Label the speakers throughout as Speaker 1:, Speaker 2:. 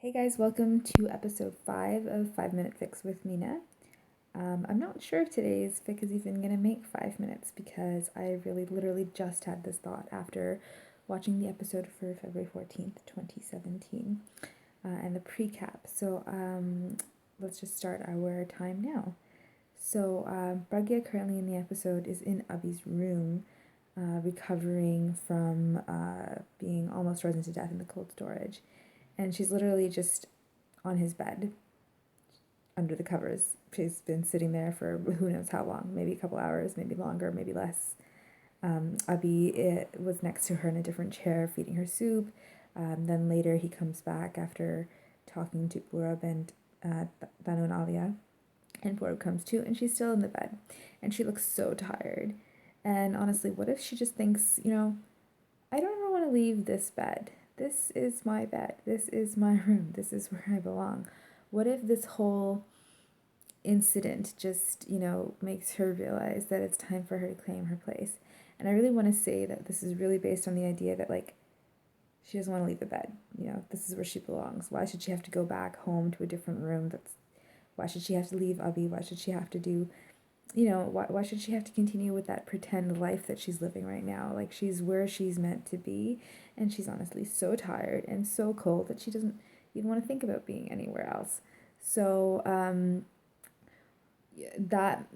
Speaker 1: Hey guys, welcome to episode 5 of 5 Minute Fix with Mina. I'm not sure if today's fic is even gonna make 5 minutes because I really literally just had this thought after watching the episode for February 14th, 2017, and the pre-cap. So let's just start our time now. So Pragya currently in the episode is in Abhi's room, recovering from being almost frozen to death in the cold storage. And she's literally just on his bed under the covers. She's been sitting there for who knows how long, maybe a couple hours, maybe longer, maybe less. Abhi was next to her in a different chair feeding her soup. Then later he comes back after talking to Purab and Danu and Alia. And Purab comes too, and she's still in the bed. And she looks so tired. And honestly, what if she just thinks, I don't ever want to leave this bed. This is my bed. This is my room. This is where I belong. What if this whole incident just, makes her realize that it's time for her to claim her place? And I really want to say that this is really based on the idea that, she doesn't want to leave the bed. This is where she belongs. Why should she have to go back home to a different room? Why should she have to leave Abhi? Why should she have to do why should she have to continue with that pretend life that she's living right now? She's where she's meant to be, and she's honestly so tired and so cold that she doesn't even want to think about being anywhere else. So that,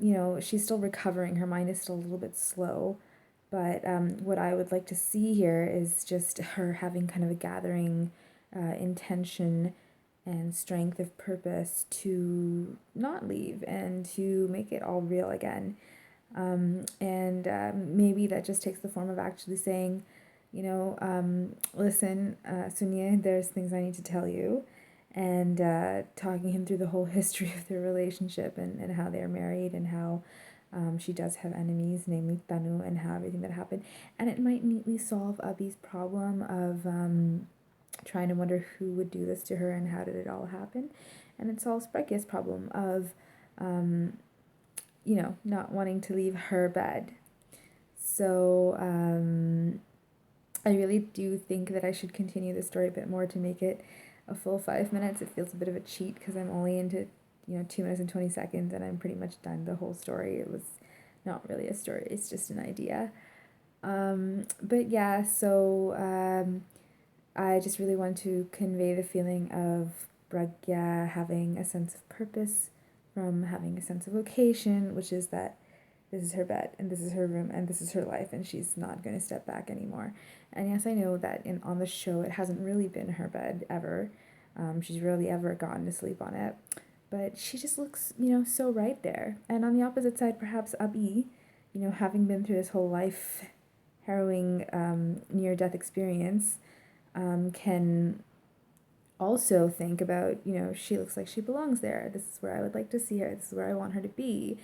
Speaker 1: she's still recovering. Her mind is still a little bit slow, but what I would like to see here is just her having kind of a gathering intention and strength of purpose to not leave and to make it all real again. And maybe that just takes the form of actually saying, listen, Sunye, there's things I need to tell you. And talking him through the whole history of their relationship and how they're married and how she does have enemies, namely Tanu, and how everything that happened. And it might neatly solve Abhi's problem of trying to wonder who would do this to her and how did it all happen. And it solves Pragya's problem of, not wanting to leave her bed. So I really do think that I should continue the story a bit more to make it a full 5 minutes. It feels a bit of a cheat because I'm only into 2 minutes and 20 seconds and I'm pretty much done the whole story. It was not really a story, it's just an idea. But yeah, so I just really want to convey the feeling of Pragya having a sense of purpose from having a sense of location, which is that this is her bed and this is her room and this is her life and she's not going to step back anymore. And yes, I know that on the show it hasn't really been her bed ever. She's rarely ever gotten to sleep on it. But she just looks, so right there. And on the opposite side, perhaps Abhi, having been through this whole life harrowing near-death experience, can also think about, she looks like she belongs there. This is where I would like to see her. This is where I want her to be.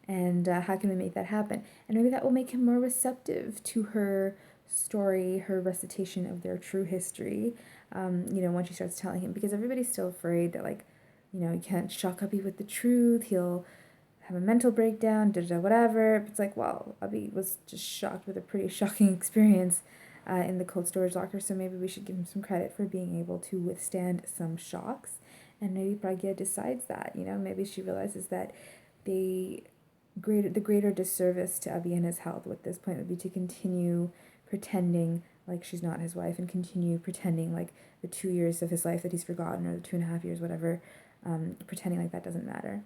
Speaker 1: And how can we make that happen? And maybe that will make him more receptive to her story, her recitation of their true history, when she starts telling him. Because everybody's still afraid that, you can't shock Abhi with the truth. He'll have a mental breakdown, whatever. It's like, well, Abhi was just shocked with a pretty shocking experience in the cold storage locker, so maybe we should give him some credit for being able to withstand some shocks. And maybe Pragya decides that, maybe she realizes that the greater disservice to Abhi and his health at this point would be to continue pretending like she's not his wife and continue pretending like the 2 years of his life that he's forgotten, or the 2.5 years, whatever, pretending like that doesn't matter.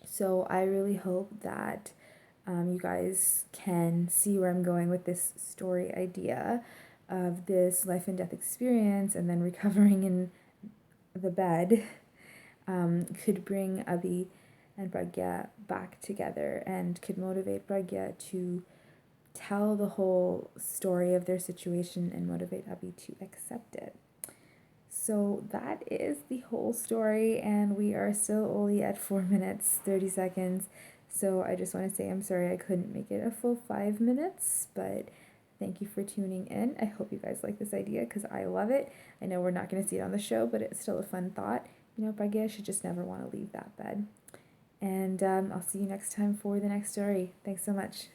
Speaker 1: So I really hope that you guys can see where I'm going with this story idea of this life and death experience and then recovering in the bed could bring Abhi and Pragya back together and could motivate Pragya to tell the whole story of their situation and motivate Abhi to accept it. So that is the whole story, and we are still only at 4 minutes 30 seconds. So I just want to say I'm sorry I couldn't make it a full 5 minutes, but thank you for tuning in. I hope you guys like this idea because I love it. I know we're not going to see it on the show, but it's still a fun thought. Pragya should just never want to leave that bed. And I'll see you next time for the next story. Thanks so much.